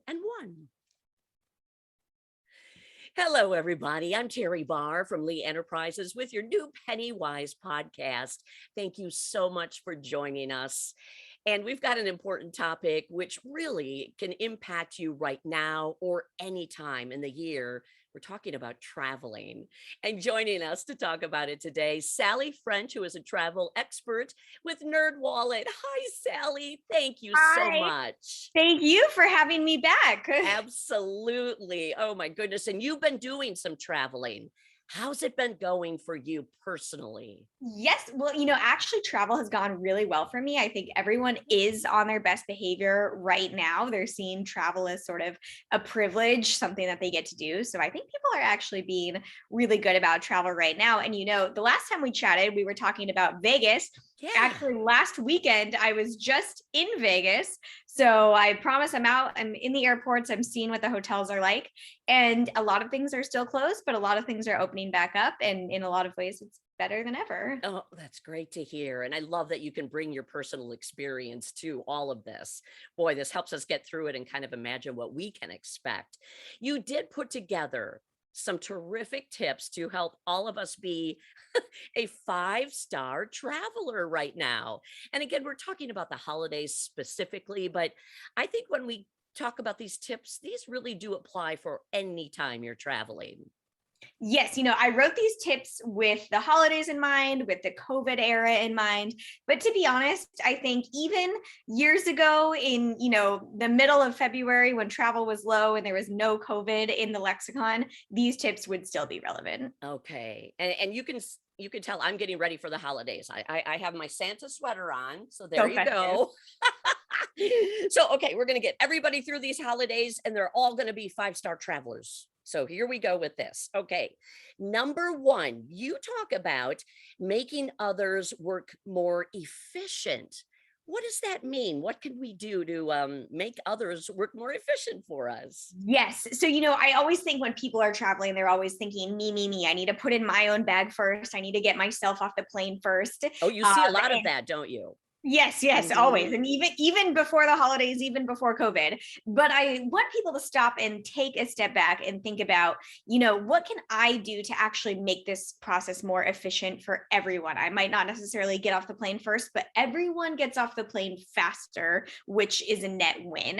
and 1. Hello, everybody. I'm Teri Barr from Lee Enterprises with your new PennyWise podcast. Thank you so much for joining us. And we've got an important topic which really can impact you right now or any time in the year. We're talking about traveling. And joining us to talk about it today, Sally French, who is a travel expert with NerdWallet. Hi, Sally. Thank you so Hi. much. Thank you for having me back. Absolutely. Oh, my goodness. And you've been doing some traveling. How's it been going for you personally? Yes. Well, actually, travel has gone really well for me. I think everyone is on their best behavior right now. They're seeing travel as sort of a privilege, something that they get to do. So I think people are actually being really good about travel right now. And, the last time we chatted, we were talking about Vegas. Yeah. Actually, last weekend, I was just in Vegas. So I promise I'm in the airports. I'm seeing what the hotels are like. And a lot of things are still closed, but a lot of things are opening back up. And in a lot of ways, it's better than ever. Oh, that's great to hear. And I love that you can bring your personal experience to all of this. Boy, this helps us get through it and kind of imagine what we can expect. You did put together some terrific tips to help all of us be a 5-star traveler right now. And again, we're talking about the holidays specifically, but I think when we talk about these tips, these really do apply for any time you're traveling. Yes, I wrote these tips with the holidays in mind, with the COVID era in mind. But to be honest, I think even years ago in, the middle of February when travel was low and there was no COVID in the lexicon, these tips would still be relevant. Okay. And you can tell I'm getting ready for the holidays. I have my Santa sweater on. So there you go. So, okay, we're going to get everybody through these holidays and they're all going to be 5-star travelers. So here we go with this. Okay. Number 1, you talk about making others work more efficient. What does that mean? What can we do to make others work more efficient for us? Yes. So, I always think when people are traveling, they're always thinking, me, me, me. I need to put in my own bag first. I need to get myself off the plane first. Oh, you see a lot of that, don't you? Yes, always. And even before the holidays, even before COVID. But I want people to stop and take a step back and think about, what can I do to actually make this process more efficient for everyone? I might not necessarily get off the plane first, but everyone gets off the plane faster, which is a net win.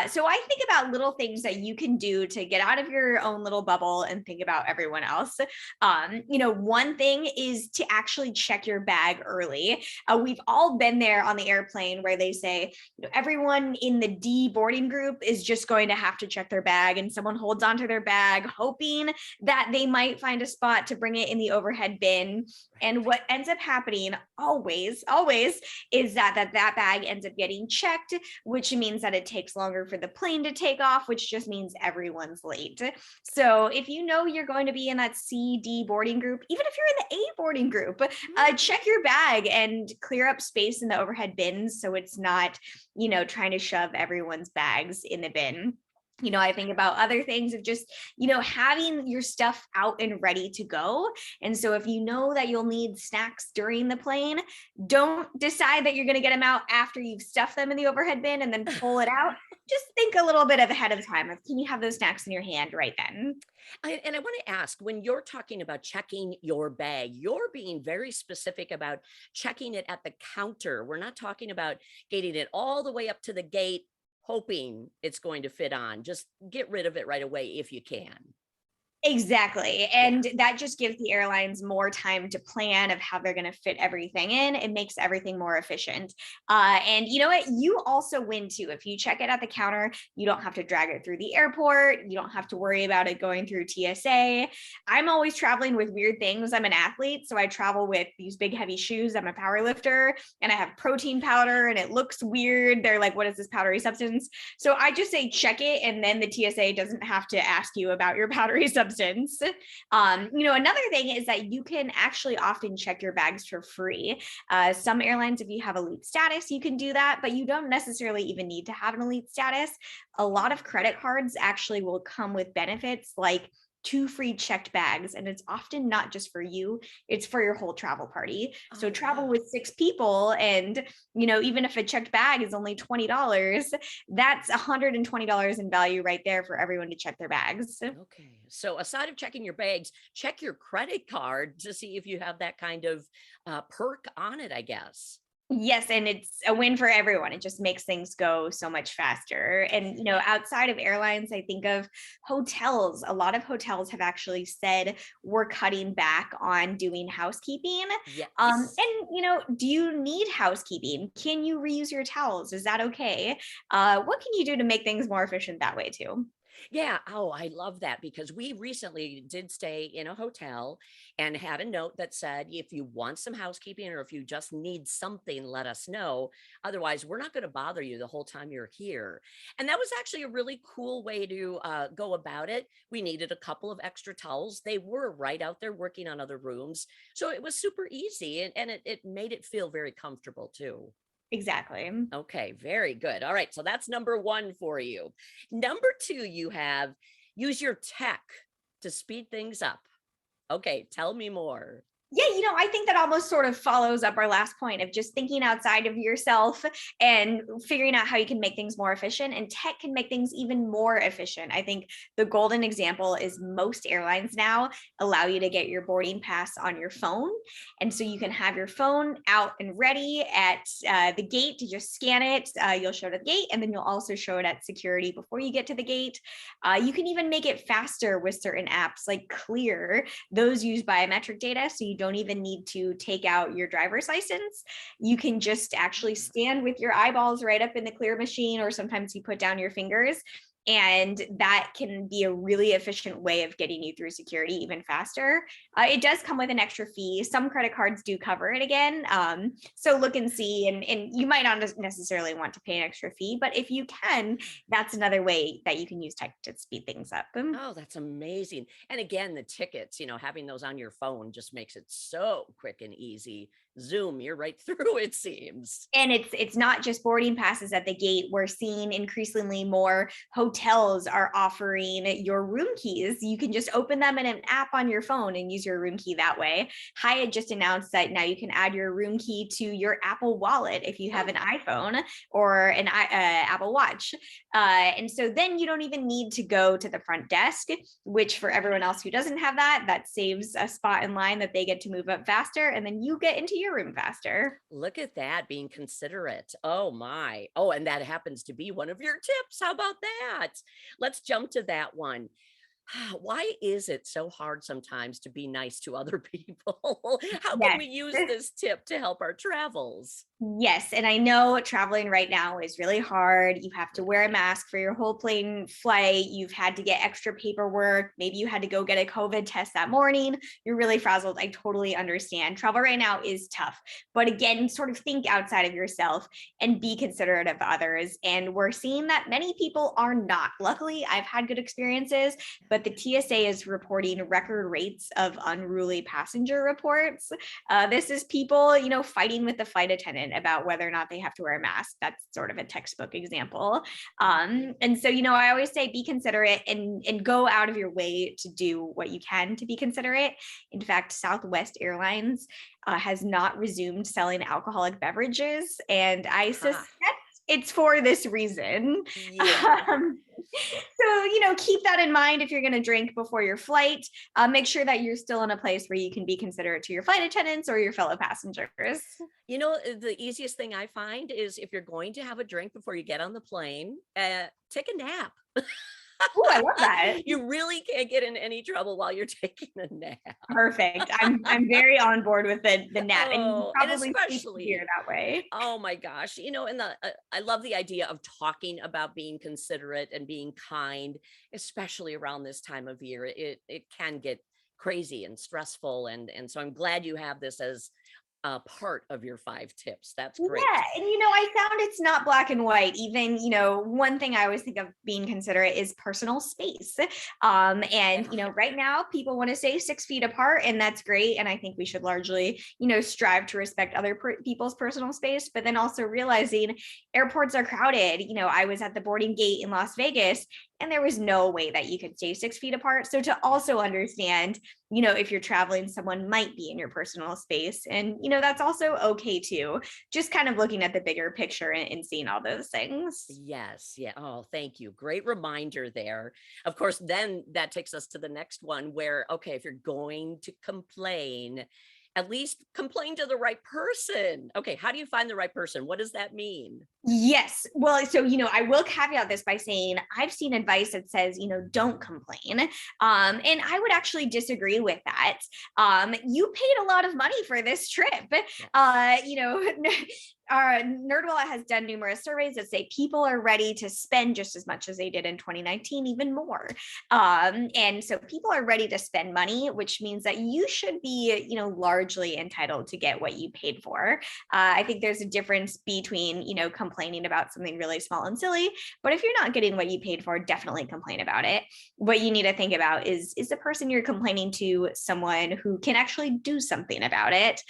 So I think about little things that you can do to get out of your own little bubble and think about everyone else. One thing is to actually check your bag early. We've all been there on the airplane where they say, everyone in the D boarding group is just going to have to check their bag, and someone holds onto their bag hoping that they might find a spot to bring it in the overhead bin. And what ends up happening always is that bag ends up getting checked, which means that it takes longer for the plane to take off, which just means everyone's late. So if you're going to be in that C, D boarding group, even if you're in the A boarding group, check your bag and clear up space in the overhead bins so it's not, trying to shove everyone's bags in the bin. I think about other things of just, having your stuff out and ready to go. And so if you know that you'll need snacks during the plane, don't decide that you're going to get them out after you've stuffed them in the overhead bin and then pull it out. Just think a little bit ahead of time. Can you have those snacks in your hand right then? I want to ask, when you're talking about checking your bag, you're being very specific about checking it at the counter. We're not talking about getting it all the way up to the gate, hoping it's going to fit on. Just get rid of it right away if you can. Exactly. And that just gives the airlines more time to plan of how they're going to fit everything in. It makes everything more efficient. And you know what? You also win too. If you check it at the counter, you don't have to drag it through the airport. You don't have to worry about it going through TSA. I'm always traveling with weird things. I'm an athlete, so I travel with these big heavy shoes. I'm a power lifter and I have protein powder and it looks weird. They're like, what is this powdery substance? So I just say, check it. And then the TSA doesn't have to ask you about your powdery substance. Another thing is that you can actually often check your bags for free. Some airlines, if you have elite status, you can do that, but you don't necessarily even need to have an elite status. A lot of credit cards actually will come with benefits like 2 free checked bags. And it's often not just for you, it's for your whole travel party. So Oh, travel wow. with 6 people, and even if a checked bag is only $20, that's $120 in value right there for everyone to check their bags. Okay. So aside of checking your bags, check your credit card to see if you have that kind of perk on it, I guess. Yes, and it's a win for everyone. It just makes things go so much faster. And Okay. outside of airlines, I think of hotels. A lot of hotels have actually said we're cutting back on doing housekeeping. Yes. And do you need housekeeping? Can you reuse your towels? Is that okay? What can you do to make things more efficient that way too? Yeah. Oh, I love that because we recently did stay in a hotel and had a note that said, if you want some housekeeping or if you just need something, let us know. Otherwise, we're not going to bother you the whole time you're here. And that was actually a really cool way to go about it. We needed a couple of extra towels. They were right out there working on other rooms. So it was super easy and it made it feel very comfortable too. Exactly. Okay, very good. All right, so that's number one for you. Number two, you have use your tech to speed things up. Okay, tell me more. Yeah, I think that almost sort of follows up our last point of just thinking outside of yourself and figuring out how you can make things more efficient. And tech can make things even more efficient. I think the golden example is most airlines now allow you to get your boarding pass on your phone. And so you can have your phone out and ready at the gate to just scan it. You'll show it at the gate, and then you'll also show it at security before you get to the gate. You can even make it faster with certain apps like Clear. Those use biometric data, so you don't even need to take out your driver's license. You can just actually Ah, stand with your eyeballs right up in the Clear machine, or sometimes you put down your fingers. And that can be a really efficient way of getting you through security even faster. It does come with an extra fee. Some credit cards do cover it again. So look and see, and you might not necessarily want to pay an extra fee, but if you can, that's another way that you can use tech to speed things up. oh, that's amazing. And again, the tickets, having those on your phone just makes it so quick and easy. Zoom, you're right through, it seems. And it's not just boarding passes at the gate. We're seeing increasingly more hotels are offering your room keys. You can just open them in an app on your phone and use your room key that way. Hyatt just announced that now you can add your room key to your Apple Wallet if you have Oh, an iPhone or an Apple Watch. And so then you don't even need to go to the front desk, which for everyone else who doesn't have that, that saves a spot in line that they get to move up faster, and then you get into your room faster. look at that, being considerate. Oh my. Oh, and that happens to be one of your tips. How about that? Let's jump to that one. Why is it so hard sometimes to be nice to other people? How can Yes. we use this tip to help our travels? Yes, and I know traveling right now is really hard. You have to wear a mask for your whole plane flight. You've had to get extra paperwork. Maybe you had to go get a COVID test that morning. You're really frazzled. I totally understand. Travel right now is tough. But again, sort of think outside of yourself and be considerate of others. And we're seeing that many people are not. Luckily, I've had good experiences, but the TSA is reporting record rates of unruly passenger reports. This is people, fighting with the flight attendant about whether or not they have to wear a mask. That's sort of a textbook example. And so, I always say be considerate and go out of your way to do what you can to be considerate. In fact, Southwest Airlines has not resumed selling alcoholic beverages, and I suspect Aha. it's for this reason. Yeah. So, keep that in mind if you're going to drink before your flight. Make sure that you're still in a place where you can be considerate to your flight attendants or your fellow passengers. The easiest thing I find is if you're going to have a drink before you get on the plane, take a nap. Oh, I love that. You really can't get in any trouble while you're taking a nap. Perfect. I'm very on board with the nap, and you Oh, and probably sleep easier especially, that way. oh my gosh, and I love the idea of talking about being considerate and being kind, especially around this time of year. It can get crazy and stressful, and so I'm glad you have this as part of your 5 tips. That's great. Yeah. And, I found it's not black and white. Even, one thing I always think of being considerate is personal space. And, right now people want to stay 6 feet apart, and that's great. And I think we should largely, strive to respect other people's personal space, but then also realizing airports are crowded. I was at the boarding gate in Las Vegas, and there was no way that you could stay 6 feet apart. So to also understand, if you're traveling, someone might be in your personal space. And, that's also okay too. Just kind of looking at the bigger picture and seeing all those things. Yes. Yeah. Oh, thank you. Great reminder there. Of course, then that takes us to the next one where, okay, if you're going to complain, at least complain to the right person. Okay. How do you find the right person? What does that mean? Yes. Well, so, I will caveat this by saying I've seen advice that says, don't complain. And I would actually disagree with that. You paid a lot of money for this trip. Our NerdWallet has done numerous surveys that say people are ready to spend just as much as they did in 2019, even more. And so people are ready to spend money, which means that you should be, largely entitled to get what you paid for. I think there's a difference between, complaining about something really small and silly, but if you're not getting what you paid for, definitely complain about it. What you need to think about is the person you're complaining to someone who can actually do something about it?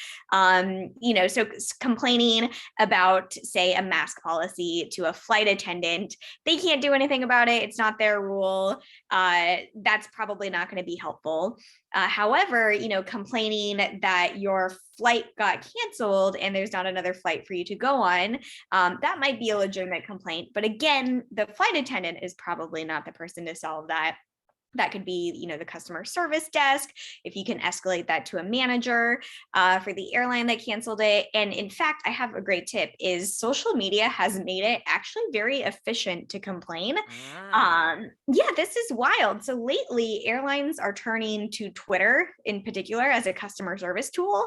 So complaining about, say, a mask policy to a flight attendant, they can't do anything about it. It's not their rule. That's probably not going to be helpful. However, complaining that your flight got canceled and there's not another flight for you to go on, that might be a legitimate complaint. But again, the flight attendant is probably not the person to solve that. That could be, the customer service desk, if you can escalate that to a manager for the airline that canceled it. And in fact, I have a great tip is social media has made it actually very efficient to complain. This is wild. So lately, airlines are turning to Twitter in particular as a customer service tool.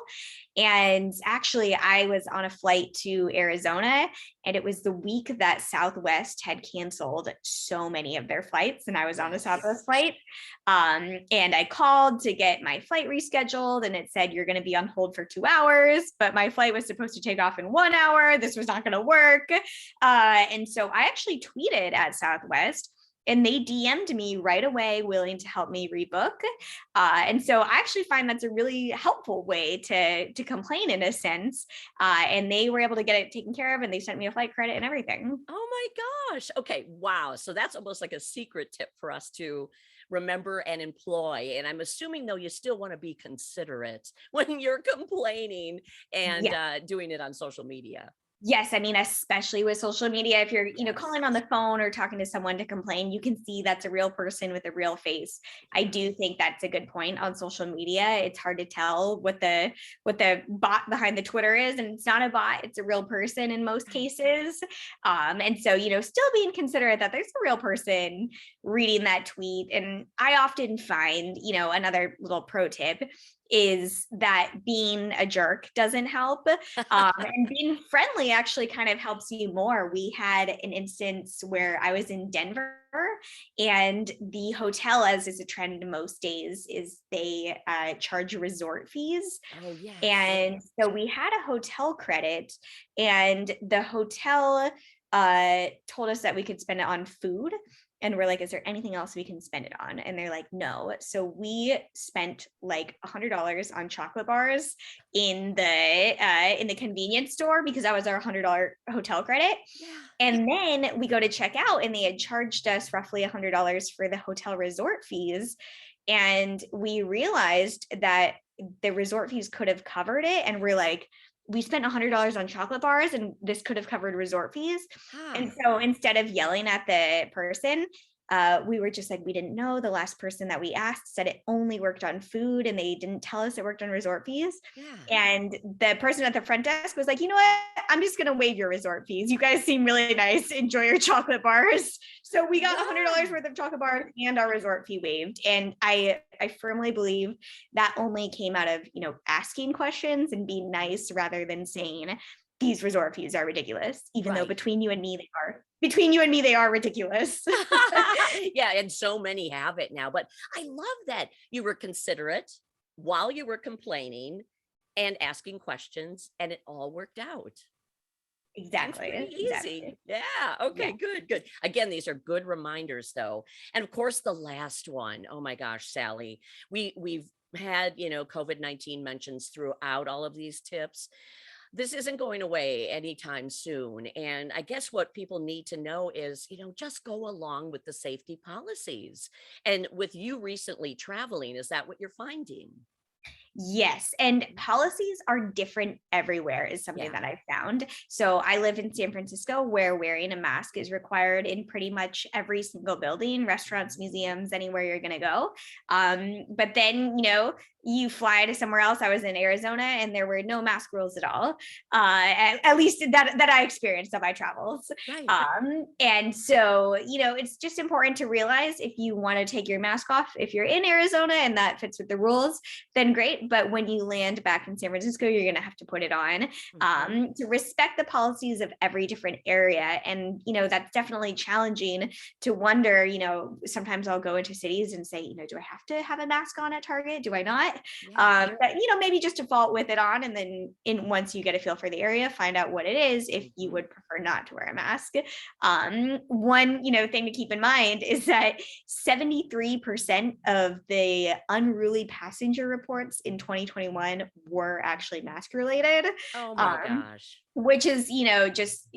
And actually, I was on a flight to Arizona, and it was the week that Southwest had canceled so many of their flights, and I was on a Southwest flight. And I called to get my flight rescheduled, and it said, you're going to be on hold for 2 hours, but my flight was supposed to take off in 1 hour. This was not going to work. And so I actually tweeted at Southwest, and they DM'd me right away, willing to help me rebook. And so I actually find that's a really helpful way to complain in a sense. And they were able to get it taken care of, and they sent me a flight credit and everything. Oh my gosh. Okay. Wow. So that's almost like a secret tip for us to remember and employ. And I'm assuming, though, you still want to be considerate when you're complaining and doing it on social media. Yes, I mean, especially with social media, if you're, calling on the phone or talking to someone to complain, you can see that's a real person with a real face. I do think that's a good point on social media. It's hard to tell what the bot behind the Twitter is, and it's not a bot; it's a real person in most cases. And so, still being considerate that there's a real person reading that tweet. And I often find, another little pro tip is that being a jerk doesn't help. And being friendly actually kind of helps you more. We had an instance where I was in Denver, and the hotel, as is a trend most days, is they charge resort fees. Oh, yeah. And so we had a hotel credit, and the hotel told us that we could spend it on food. And we're like, is there anything else we can spend it on? And they're like, no. So we spent like $100 on chocolate bars in the convenience store, because that was our $100 hotel credit. Yeah. And then we go to check out, and they had charged us roughly $100 for the hotel resort fees. And we realized that the resort fees could have covered it. And we're like, we spent $100 on chocolate bars, and this could have covered resort fees. And so instead of yelling at the person, we were just like, we didn't know. The last person that we asked said it only worked on food, and they didn't tell us it worked on resort fees. Yeah. And the person at the front desk was like, you know what? I'm just going to waive your resort fees. You guys seem really nice. Enjoy your chocolate bars. So we got $100 worth of chocolate bars and our resort fee waived. And I firmly believe that only came out of, asking questions and being nice, rather than saying these resort fees are ridiculous, even though between you and me, they are ridiculous. Yeah. And so many have it now, but I love that you were considerate while you were complaining, and asking questions, and it all worked out. Seems pretty Exactly. easy. Yeah. Okay, Yeah. good, good. Again, these are good reminders though. And of course, the last one. Oh my gosh, Sally. We've had, COVID-19 mentions throughout all of these tips. This isn't going away anytime soon. And I guess what people need to know is, just go along with the safety policies. And with you recently traveling, is that what you're finding? Yes. And policies are different everywhere, is something Yeah. that I found. So I live in San Francisco, where wearing a mask is required in pretty much every single building, restaurants, museums, anywhere you're going to go. But then, you fly to somewhere else. I was in Arizona and there were no mask rules at all. At least that I experienced on my travels. Right. And so, it's just important to realize, if you want to take your mask off, if you're in Arizona and that fits with the rules, then great. But when you land back in San Francisco, you're going to have to put it on, to respect the policies of every different area. And, that's definitely challenging to wonder, sometimes I'll go into cities and say, do I have to have a mask on at Target? Do I not? Yeah. But, maybe just default with it on. And then once you get a feel for the area, find out what it is, if you would prefer not to wear a mask. One, thing to keep in mind is that 73% of the unruly passenger reports in 2021 were actually mask related. Oh my gosh. Which is, just,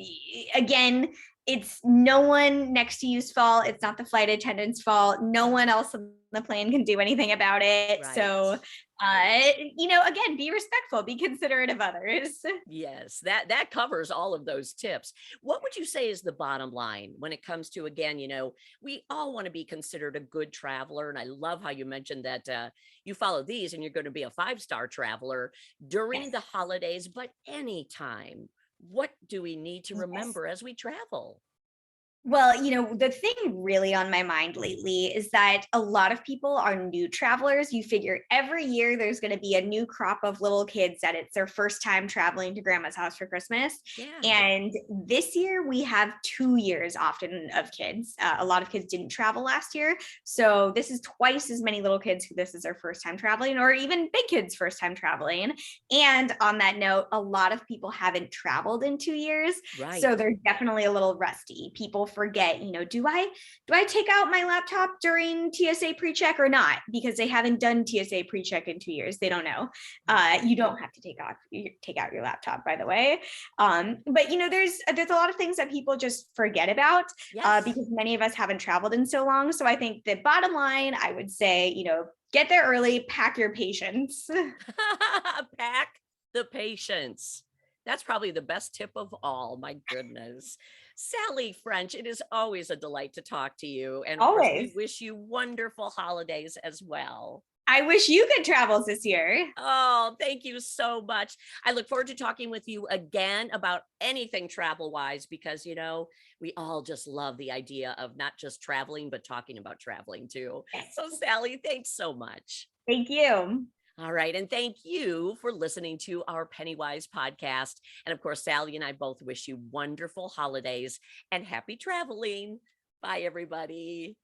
again, it's no one next to you's fault. It's not the flight attendant's fault. No one else on the plane can do anything about it. Right. So, again, be respectful, be considerate of others. Yes, that covers all of those tips. What would you say is the bottom line when it comes to, again, we all want to be considered a good traveler. And I love how you mentioned that you follow these and you're going to be a 5-star traveler during Yes. the holidays, but anytime. What do we need to remember as we travel? Well, the thing really on my mind lately is that a lot of people are new travelers. You figure every year there's going to be a new crop of little kids that it's their first time traveling to grandma's house for Christmas. Yeah. And this year we have 2 years often of kids. A lot of kids didn't travel last year. So this is twice as many little kids who this is their first time traveling, or even big kids' first time traveling. And on that note, a lot of people haven't traveled in 2 years. Right. So they're definitely a little rusty. People forget, do I take out my laptop during TSA pre-check or not? Because they haven't done TSA pre-check in 2 years. They don't know. You don't have to take out your laptop, by the way. But there's a lot of things that people just forget about. Yes. Because many of us haven't traveled in so long. So I think the bottom line, I would say, get there early, pack your patience. Pack the patience. That's probably the best tip of all. My goodness. Sally French, it is always a delight to talk to you. And of course, we Always. wish you wonderful holidays as well. I wish you could travel this year. Oh, thank you so much. I look forward to talking with you again about anything travel wise, because, we all just love the idea of not just traveling, but talking about traveling too. Yes. So, Sally, thanks so much. Thank you. All right. And thank you for listening to our PennyWise podcast. And of course, Sally and I both wish you wonderful holidays and happy traveling. Bye, everybody.